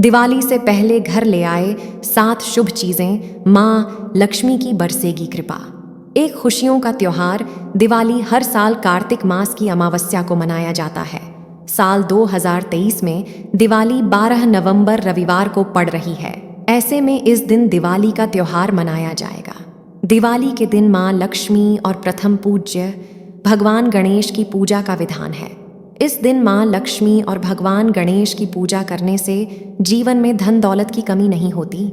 दिवाली से पहले घर ले आए 7 शुभ चीजें, माँ लक्ष्मी की बरसेगी कृपा। एक खुशियों का त्योहार दिवाली हर साल कार्तिक मास की अमावस्या को मनाया जाता है। साल 2023 में दिवाली 12 नवंबर रविवार को पड़ रही है। ऐसे में इस दिन दिवाली का त्योहार मनाया जाएगा। दिवाली के दिन माँ लक्ष्मी और प्रथम पूज्य भगवान गणेश की पूजा का विधान है। इस दिन माँ लक्ष्मी और भगवान गणेश की पूजा करने से जीवन में धन दौलत की कमी नहीं होती।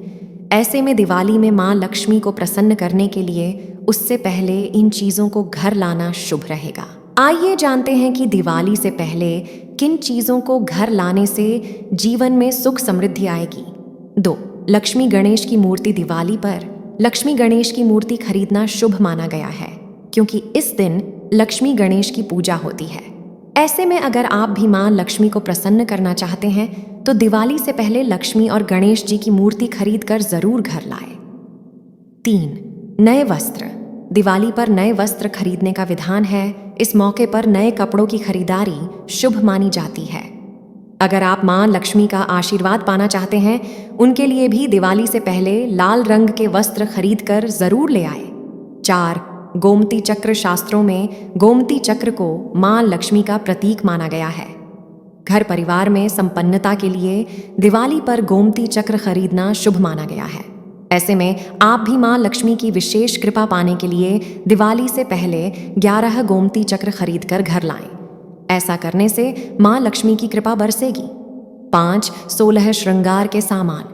ऐसे में दिवाली में माँ लक्ष्मी को प्रसन्न करने के लिए उससे पहले इन चीज़ों को घर लाना शुभ रहेगा। आइए जानते हैं कि दिवाली से पहले किन चीज़ों को घर लाने से जीवन में सुख समृद्धि आएगी। 2. लक्ष्मी गणेश की मूर्ति। दिवाली पर लक्ष्मी गणेश की मूर्ति खरीदना शुभ माना गया है, क्योंकि इस दिन लक्ष्मी गणेश की पूजा होती है। ऐसे में अगर आप भी माँ लक्ष्मी को प्रसन्न करना चाहते हैं तो दिवाली से पहले लक्ष्मी और गणेश जी की मूर्ति खरीद कर जरूर घर लाएं। 3. नए वस्त्र। दिवाली पर नए वस्त्र खरीदने का विधान है। इस मौके पर नए कपड़ों की खरीदारी शुभ मानी जाती है। अगर आप माँ लक्ष्मी का आशीर्वाद पाना चाहते हैं, उनके लिए भी दिवाली से पहले लाल रंग के वस्त्र खरीद कर जरूर ले आए। 4. गोमती चक्र। शास्त्रों में गोमती चक्र को माँ लक्ष्मी का प्रतीक माना गया है। घर परिवार में संपन्नता के लिए दिवाली पर गोमती चक्र खरीदना शुभ माना गया है। ऐसे में आप भी माँ लक्ष्मी की विशेष कृपा पाने के लिए दिवाली से पहले 11 गोमती चक्र खरीद कर घर लाएं। ऐसा करने से माँ लक्ष्मी की कृपा बरसेगी। 5. 16 श्रृंगार के सामान।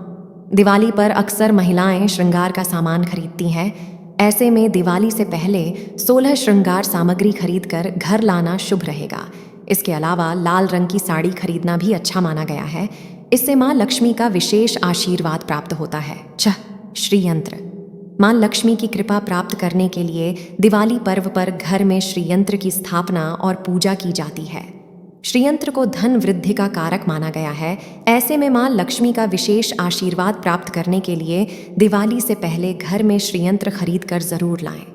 दिवाली पर अक्सर महिलाएं श्रृंगार का सामान खरीदती हैं। ऐसे में दिवाली से पहले 16 श्रृंगार सामग्री खरीदकर घर लाना शुभ रहेगा। इसके अलावा लाल रंग की साड़ी खरीदना भी अच्छा माना गया है। इससे माँ लक्ष्मी का विशेष आशीर्वाद प्राप्त होता है। 6. श्रीयंत्र। माँ लक्ष्मी की कृपा प्राप्त करने के लिए दिवाली पर्व पर घर में श्रीयंत्र की स्थापना और पूजा की जाती है। श्रीयंत्र को धन वृद्धि का कारक माना गया है। ऐसे में माँ लक्ष्मी का विशेष आशीर्वाद प्राप्त करने के लिए दिवाली से पहले घर में श्रीयंत्र खरीद कर जरूर लाएं।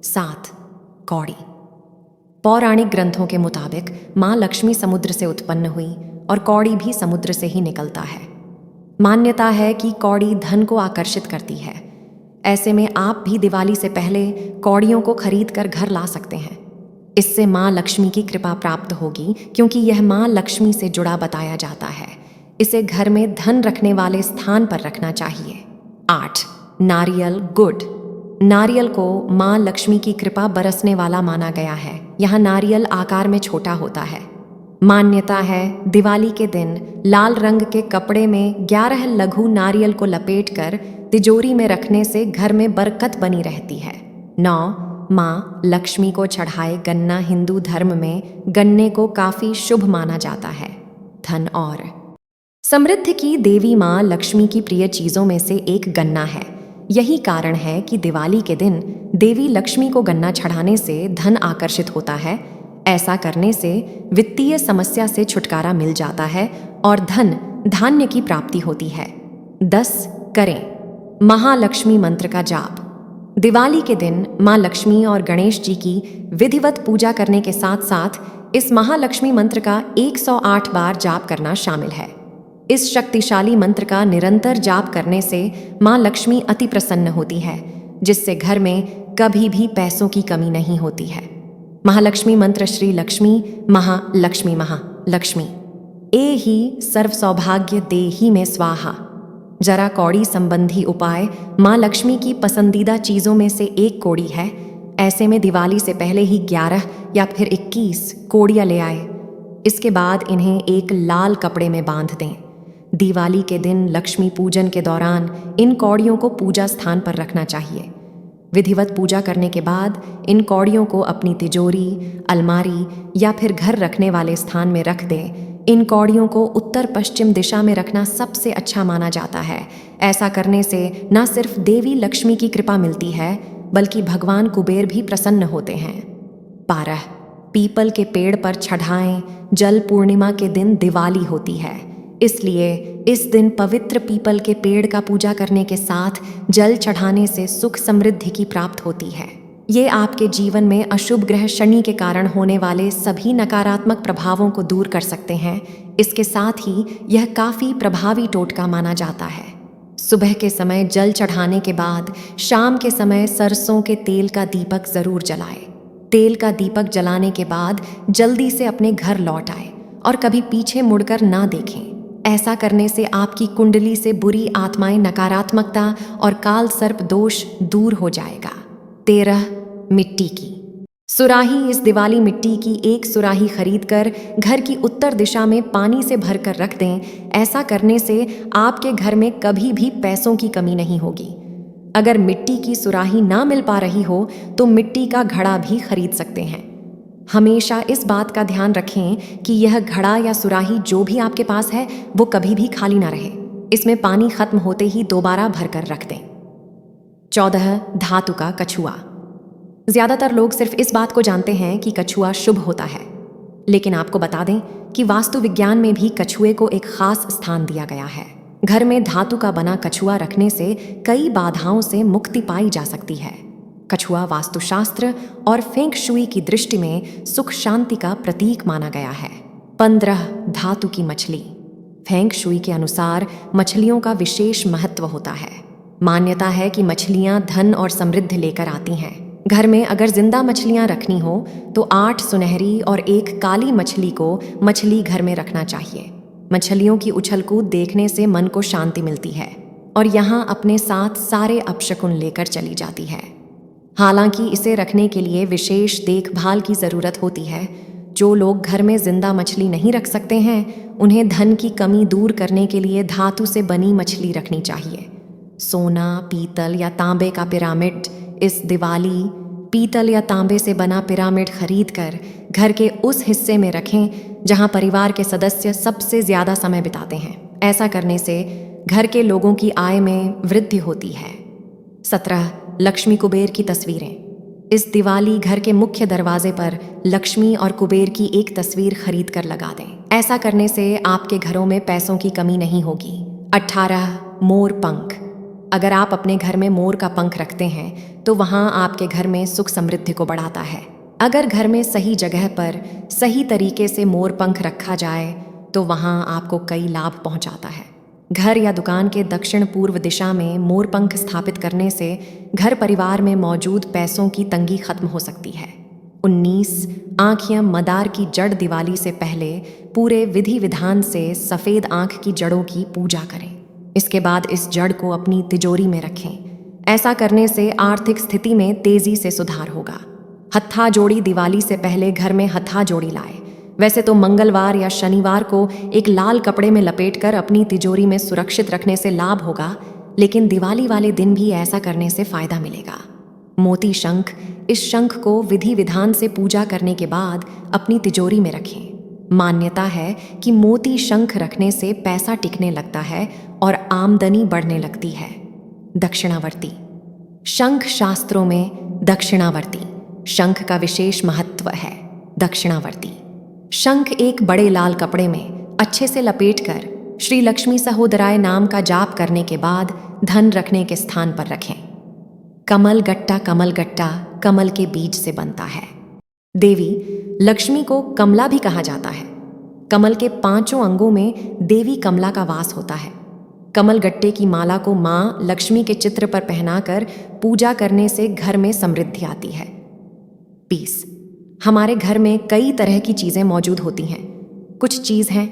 7. कौड़ी। पौराणिक ग्रंथों के मुताबिक माँ लक्ष्मी समुद्र से उत्पन्न हुई और कौड़ी भी समुद्र से ही निकलता है। मान्यता है कि कौड़ी धन को आकर्षित करती है। ऐसे में आप भी दिवाली से पहले कौड़ियों को खरीद कर घर ला सकते हैं। इससे माँ लक्ष्मी की कृपा प्राप्त होगी, क्योंकि यह माँ लक्ष्मी से जुड़ा बताया जाता है। इसे घर में धन रखने वाले स्थान पर रखना चाहिए। 8. नारियल गुड़। नारियल को माँ लक्ष्मी की कृपा बरसने वाला माना गया है। यहाँ नारियल आकार में छोटा होता है। मान्यता है दिवाली के दिन लाल रंग के कपड़े में 11 लघु नारियल को लपेटकर तिजोरी में रखने से घर में बरकत बनी रहती है। 9. माँ लक्ष्मी को चढ़ाए गन्ना। हिंदू धर्म में गन्ने को काफी शुभ माना जाता है। धन और समृद्धि की देवी माँ लक्ष्मी की प्रिय चीजों में से एक गन्ना है। यही कारण है कि दिवाली के दिन देवी लक्ष्मी को गन्ना चढ़ाने से धन आकर्षित होता है। ऐसा करने से वित्तीय समस्या से छुटकारा मिल जाता है और धन धान्य की प्राप्ति होती है। 10. करें महालक्ष्मी मंत्र का जाप। दिवाली के दिन माँ लक्ष्मी और गणेश जी की विधिवत पूजा करने के साथ साथ इस महालक्ष्मी मंत्र का 108 बार जाप करना शामिल है। इस शक्तिशाली मंत्र का निरंतर जाप करने से माँ लक्ष्मी अति प्रसन्न होती है, जिससे घर में कभी भी पैसों की कमी नहीं होती है। महालक्ष्मी मंत्र श्री लक्ष्मी महालक्ष्मी महालक्ष्मी एहि सर्व सौभाग्य देहि में स्वाहा। जरा कौड़ी संबंधी उपाय। माँ लक्ष्मी की पसंदीदा चीज़ों में से एक कौड़ी है। ऐसे में दिवाली से पहले ही 11 या फिर 21 कौड़ियाँ ले आए। इसके बाद इन्हें एक लाल कपड़े में बांध दें। दिवाली के दिन लक्ष्मी पूजन के दौरान इन कौड़ियों को पूजा स्थान पर रखना चाहिए। विधिवत पूजा करने के बाद इन कौड़ियों को अपनी तिजोरी, अलमारी या फिर घर रखने वाले स्थान में रख दें। इन कौड़ियों को उत्तर पश्चिम दिशा में रखना सबसे अच्छा माना जाता है। ऐसा करने से न सिर्फ देवी लक्ष्मी की कृपा मिलती है, बल्कि भगवान कुबेर भी प्रसन्न होते हैं। 12. पीपल के पेड़ पर चढ़ाएं। जल पूर्णिमा के दिन दिवाली होती है, इसलिए इस दिन पवित्र पीपल के पेड़ का पूजा करने के साथ जल चढ़ाने से सुख समृद्धि की प्राप्त होती है। ये आपके जीवन में अशुभ ग्रह शनि के कारण होने वाले सभी नकारात्मक प्रभावों को दूर कर सकते हैं। इसके साथ ही यह काफ़ी प्रभावी टोटका माना जाता है। सुबह के समय जल चढ़ाने के बाद शाम के समय सरसों के तेल का दीपक जरूर जलाएं। तेल का दीपक जलाने के बाद जल्दी से अपने घर लौट आए और कभी पीछे मुड़कर ना देखें। ऐसा करने से आपकी कुंडली से बुरी आत्माएं, नकारात्मकता और काल सर्प दोष दूर हो जाएगा। 13. मिट्टी की सुराही। इस दिवाली मिट्टी की एक सुराही खरीदकर घर की उत्तर दिशा में पानी से भरकर रख दें। ऐसा करने से आपके घर में कभी भी पैसों की कमी नहीं होगी। अगर मिट्टी की सुराही ना मिल पा रही हो तो मिट्टी का घड़ा भी खरीद सकते हैं। हमेशा इस बात का ध्यान रखें कि यह घड़ा या सुराही जो भी आपके पास है वो कभी भी खाली ना रहे। इसमें पानी खत्म होते ही दोबारा भरकर रख दें। 14. धातु का कछुआ। ज्यादातर लोग सिर्फ इस बात को जानते हैं कि कछुआ शुभ होता है, लेकिन आपको बता दें कि वास्तु विज्ञान में भी कछुए को एक खास स्थान दिया गया है। घर में धातु का बना कछुआ रखने से कई बाधाओं से मुक्ति पाई जा सकती है। कछुआ वास्तुशास्त्र और फेंग शुई की दृष्टि में सुख शांति का प्रतीक माना गया है। 15. धातु की मछली। फेंग शुई के अनुसार मछलियों का विशेष महत्व होता है। मान्यता है कि मछलियां धन और समृद्धि लेकर आती हैं। घर में अगर जिंदा मछलियां रखनी हो तो 8 सुनहरी और 1 काली मछली को मछली घर में रखना चाहिए। मछलियों की उछल कूद देखने से मन को शांति मिलती है और यहाँ अपने साथ सारे अपशकुन लेकर चली जाती है। हालांकि इसे रखने के लिए विशेष देखभाल की ज़रूरत होती है। जो लोग घर में जिंदा मछली नहीं रख सकते हैं उन्हें धन की कमी दूर करने के लिए धातु से बनी मछली रखनी चाहिए। सोना, पीतल या तांबे का पिरामिड। इस दिवाली पीतल या तांबे से बना पिरामिड खरीदकर घर के उस हिस्से में रखें जहां परिवार के सदस्य सबसे ज्यादा समय बिताते हैं। ऐसा करने से घर के लोगों की आय में वृद्धि होती है। 17. लक्ष्मी कुबेर की तस्वीरें। इस दिवाली घर के मुख्य दरवाजे पर लक्ष्मी और कुबेर की एक तस्वीर खरीद कर लगा दें। ऐसा करने से आपके घरों में पैसों की कमी नहीं होगी। 18. मोर पंख। अगर आप अपने घर में मोर का पंख रखते हैं तो वहाँ आपके घर में सुख समृद्धि को बढ़ाता है। अगर घर में सही जगह पर सही तरीके से मोर पंख रखा जाए तो वहाँ आपको कई लाभ पहुँचाता है। घर या दुकान के दक्षिण पूर्व दिशा में मोर पंख स्थापित करने से घर परिवार में मौजूद पैसों की तंगी खत्म हो सकती है। 19. आँख या मदार की जड़। दिवाली से पहले पूरे विधि विधान से सफ़ेद आँख की जड़ों की पूजा करें। इसके बाद इस जड़ को अपनी तिजोरी में रखें। ऐसा करने से आर्थिक स्थिति में तेजी से सुधार होगा। हत्था जोड़ी। दिवाली से पहले घर में हत्था जोड़ी लाए। वैसे तो मंगलवार या शनिवार को एक लाल कपड़े में लपेटकर अपनी तिजोरी में सुरक्षित रखने से लाभ होगा, लेकिन दिवाली वाले दिन भी ऐसा करने से फायदा मिलेगा। मोती शंख। इस शंख को विधि विधान से पूजा करने के बाद अपनी तिजोरी में रखें। मान्यता है कि मोती शंख रखने से पैसा टिकने लगता है और आमदनी बढ़ने लगती है। दक्षिणावर्ती। शंख शास्त्रों में दक्षिणावर्ती शंख का विशेष महत्व है। दक्षिणावर्ती शंख एक बड़े लाल कपड़े में अच्छे से लपेटकर श्री लक्ष्मी सहोदराय नाम का जाप करने के बाद धन रखने के स्थान पर रखें। कमल गट्टा। कमल गट्टा कमल के बीज से बनता है। देवी लक्ष्मी को कमला भी कहा जाता है। कमल के 5 अंगों में देवी कमला का वास होता है। कमल गट्टे की माला को माँ लक्ष्मी के चित्र पर पहनाकर पूजा करने से घर में समृद्धि आती है। 20. हमारे घर में कई तरह की चीज़ें मौजूद होती हैं। कुछ चीज़ हैं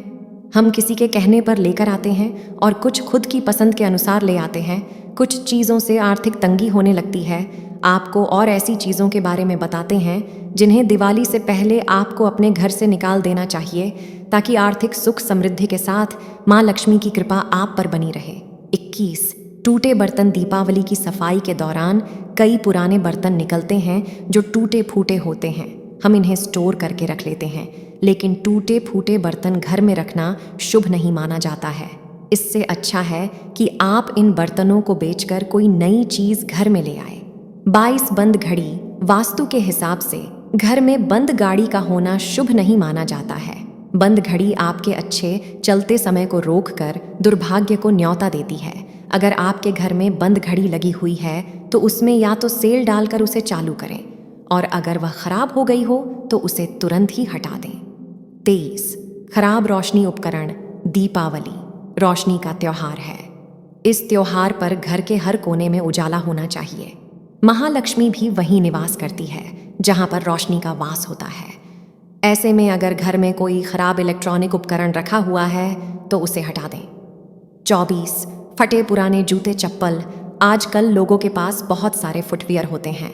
हम किसी के कहने पर लेकर आते हैं और कुछ खुद की पसंद के अनुसार ले आते हैं। कुछ चीज़ों से आर्थिक तंगी होने लगती है। आपको और ऐसी चीज़ों के बारे में बताते हैं जिन्हें दिवाली से पहले आपको अपने घर से निकाल देना चाहिए ताकि आर्थिक सुख समृद्धि के साथ माँ लक्ष्मी की कृपा आप पर बनी रहे। 21. टूटे बर्तन। दीपावली की सफाई के दौरान कई पुराने बर्तन निकलते हैं जो टूटे फूटे होते हैं। हम इन्हें स्टोर करके रख लेते हैं, लेकिन टूटे फूटे बर्तन घर में रखना शुभ नहीं माना जाता है। इससे अच्छा है कि आप इन बर्तनों को बेचकर कोई नई चीज़ घर में ले आए। 22. बंद घड़ी। वास्तु के हिसाब से घर में बंद गाड़ी का होना शुभ नहीं माना जाता है। बंद घड़ी आपके अच्छे चलते समय को रोककर दुर्भाग्य को न्योता देती है। अगर आपके घर में बंद घड़ी लगी हुई है तो उसमें या तो सेल डालकर उसे चालू करें, और अगर वह खराब हो गई हो तो उसे तुरंत ही हटा दें। 23 खराब रोशनी उपकरण। दीपावली रोशनी का त्योहार है। इस त्योहार पर घर के हर कोने में उजाला होना चाहिए। महालक्ष्मी भी वहीं निवास करती है जहां पर रोशनी का वास होता है। ऐसे में अगर घर में कोई खराब इलेक्ट्रॉनिक उपकरण रखा हुआ है तो उसे हटा दें। 24 फटे पुराने जूते चप्पल। आजकल लोगों के पास बहुत सारे फुटवियर होते हैं।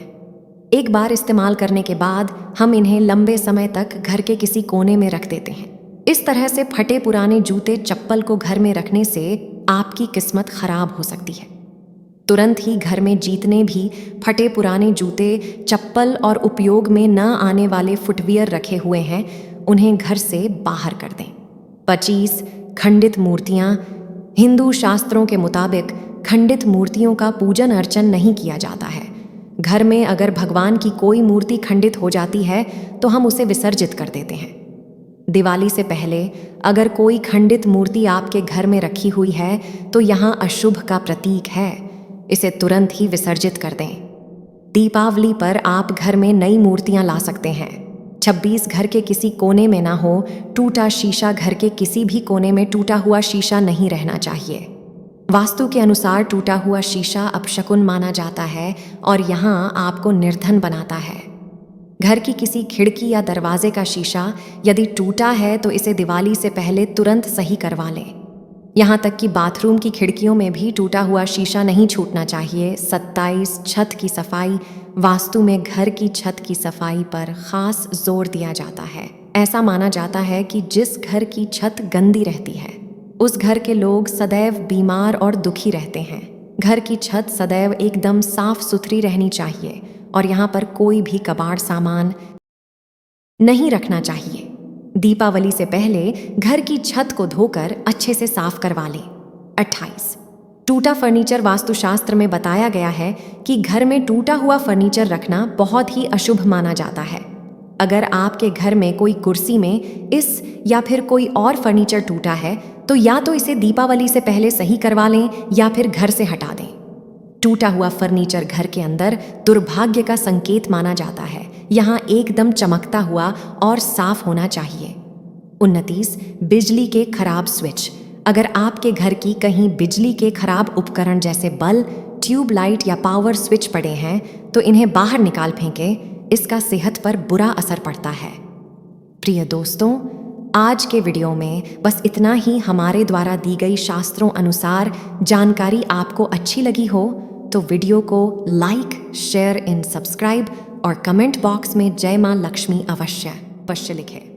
एक बार इस्तेमाल करने के बाद हम इन्हें लंबे समय तक घर के किसी कोने में रख देते हैं। इस तरह से फटे पुराने जूते चप्पल को घर में रखने से आपकी किस्मत खराब हो सकती है। तुरंत ही घर में जितने भी फटे पुराने जूते चप्पल और उपयोग में न आने वाले फुटवियर रखे हुए हैं उन्हें घर से बाहर कर दें। 25 खंडित मूर्तियां। हिंदू शास्त्रों के मुताबिक खंडित मूर्तियों का पूजन अर्चन नहीं किया जाता है। घर में अगर भगवान की कोई मूर्ति खंडित हो जाती है तो हम उसे विसर्जित कर देते हैं। दिवाली से पहले अगर कोई खंडित मूर्ति आपके घर में रखी हुई है तो यहाँ अशुभ का प्रतीक है, इसे तुरंत ही विसर्जित कर दें। दीपावली पर आप घर में नई मूर्तियां ला सकते हैं। 26 घर के किसी कोने में ना हो टूटा शीशा। घर के किसी भी कोने में टूटा हुआ शीशा नहीं रहना चाहिए। वास्तु के अनुसार टूटा हुआ शीशा अपशकुन माना जाता है और यहाँ आपको निर्धन बनाता है। घर की किसी खिड़की या दरवाजे का शीशा यदि टूटा है तो इसे दिवाली से पहले तुरंत सही करवा लें। यहाँ तक कि बाथरूम की खिड़कियों में भी टूटा हुआ शीशा नहीं छूटना चाहिए। 27 छत की सफाई। वास्तु में घर की छत की सफाई पर खास जोर दिया जाता है। ऐसा माना जाता है कि जिस घर की छत गंदी रहती है उस घर के लोग सदैव बीमार और दुखी रहते हैं। घर की छत सदैव एकदम साफ सुथरी रहनी चाहिए और यहाँ पर कोई भी कबाड़ सामान नहीं रखना चाहिए। दीपावली से पहले घर की छत को धोकर अच्छे से साफ करवा लें। 28 टूटा फर्नीचर। वास्तुशास्त्र में बताया गया है कि घर में टूटा हुआ फर्नीचर रखना बहुत ही अशुभ माना जाता है। अगर आपके घर में कोई कुर्सी में इस या फिर कोई और फर्नीचर टूटा है तो या तो इसे दीपावली से पहले सही करवा लें या फिर घर से हटा दें। टूटा हुआ फर्नीचर घर के अंदर दुर्भाग्य का संकेत माना जाता है। यहाँ एकदम चमकता हुआ और साफ होना चाहिए। 29 बिजली के खराब स्विच। अगर आपके घर की कहीं बिजली के खराब उपकरण जैसे बल्ब, ट्यूबलाइट या पावर स्विच पड़े हैं तो इन्हें बाहर निकाल फेंकें। इसका सेहत पर बुरा असर पड़ता है। प्रिय दोस्तों, आज के वीडियो में बस इतना ही। हमारे द्वारा दी गई शास्त्रों अनुसार जानकारी आपको अच्छी लगी हो तो वीडियो को लाइक, शेयर एंड सब्सक्राइब और कमेंट बॉक्स में जय मां लक्ष्मी अवश्य लिखें।